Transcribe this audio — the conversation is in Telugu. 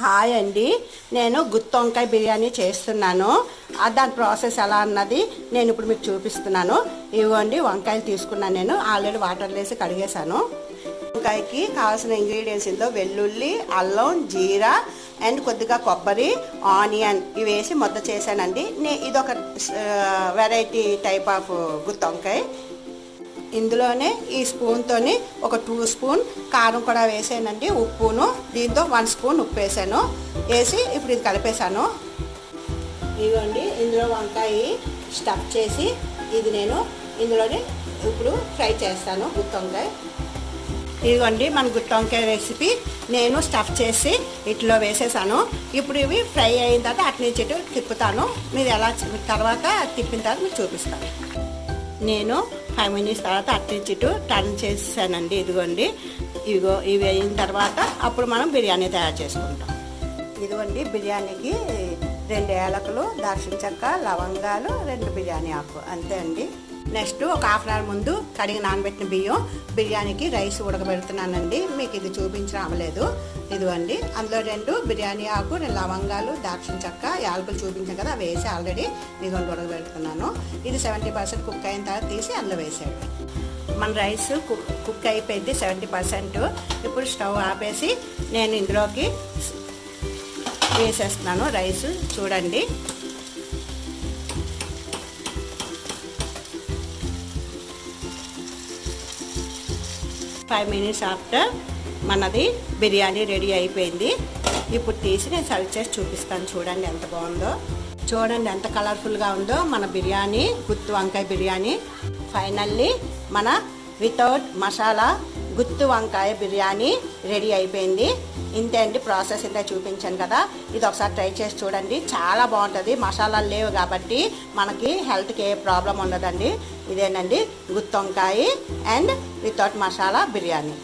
హాయ్ అండి, నేను గుత్తి వంకాయ బిర్యానీ చేస్తున్నాను. దాని ప్రాసెస్ ఎలా అన్నది నేను ఇప్పుడు మీకు చూపిస్తున్నాను. ఇవ్వండి, వంకాయలు తీసుకున్నాను. నేను ఆల్రెడీ వాటర్ వేసి కడిగేశాను. వంకాయకి కావాల్సిన ఇంగ్రీడియంట్స్ ఇందులో వెల్లుల్లి, అల్లం, జీరా అండ్ కొద్దిగా కొబ్బరి, ఆనియన్ ఇవి వేసి ముద్ద చేశానండి. ఇదొక వెరైటీ టైప్ ఆఫ్ గుత్తి వంకాయ. ఇందులోనే ఈ స్పూన్తోని ఒక 2 స్పూన్ కారం కూడా వేసానండి, ఉప్పును. దీంతో 1 స్పూన్ ఉప్పు వేసాను. వేసి ఇప్పుడు ఇది కలిపేశాను. ఇదిగోండి, ఇందులో వంకాయ స్టఫ్ చేసి ఇది నేను ఇందులోనే ఇప్పుడు ఫ్రై చేస్తాను గుత్తి వంకాయ. ఇదిగోండి, మన గుత్తి వంకాయ రెసిపీ నేను స్టఫ్ చేసి ఇట్లో వేసేసాను. ఇప్పుడు ఇవి ఫ్రై అయిన తర్వాత అటు నుంచి ఇటు తిప్పుతాను. మీరు ఎలా తర్వాత తిప్పిన తర్వాత మీకు చూపిస్తాను. నేను 5 మినిట్స్ తర్వాత అటు నుంచి ఇటు టర్న్ చేసానండి. ఇదిగోండి, ఇవి అయిన తర్వాత అప్పుడు మనం బిర్యానీ తయారు చేసుకుంటాం. ఇదిగోండి, బిర్యానీకి 2 యాలకులు, దాల్చిన చెక్క, లవంగాలు, 2 బిర్యానీ ఆకు, అంతే అండి. నెక్స్ట్ ఒక హాఫ్ అన్ అవర్ ముందు కడిగి నానబెట్టిన బియ్యం, బిర్యానీకి రైస్ ఉడకబెడుతున్నానండి. మీకు ఇది చూపించడం అవ్వలేదు. ఇదిగోండి, అందులో 2 బిర్యానీ ఆకు, 2 లవంగాలు, దాల్చిన చెక్క, యాలకులు చూపించాను కదా, అవి వేసి ఆల్రెడీ ఇదిగోండి ఉడకబెడుతున్నాను. ఇది 70% కుక్ అయిన తర్వాత తీసి అందులో వేసాడు. మన రైస్ కుక్ అయిపోయింది 70%. ఇప్పుడు స్టవ్ ఆపేసి నేను ఇందులోకి వేసేస్తున్నాను రైస్. చూడండి, ఫైవ్ మినిట్స్ ఆఫ్టర్ మనది బిర్యానీ రెడీ అయిపోయింది. ఇప్పుడు తీసి నేను సర్వ్ చేసి చూపిస్తాను. చూడండి ఎంత బాగుందో, చూడండి ఎంత కలర్ఫుల్గా ఉందో మన బిర్యానీ, గుత్తి వంకాయ బిర్యానీ. ఫైనల్లీ మన వితౌట్ మసాలా గుత్తి వంకాయ బిర్యానీ రెడీ అయిపోయింది. ఇంతే అండి, ప్రాసెస్ ఇంత చూపించాను కదా. ఇది ఒకసారి ట్రై చేసి చూడండి, చాలా బాగుంటుంది. మసాలాలు లేవు కాబట్టి మనకి హెల్త్కి ఏ ప్రాబ్లం ఉండదండి. ఇదేనండి గుత్తి వంకాయ అండ్ వితౌట్ మసాలా బిర్యానీ.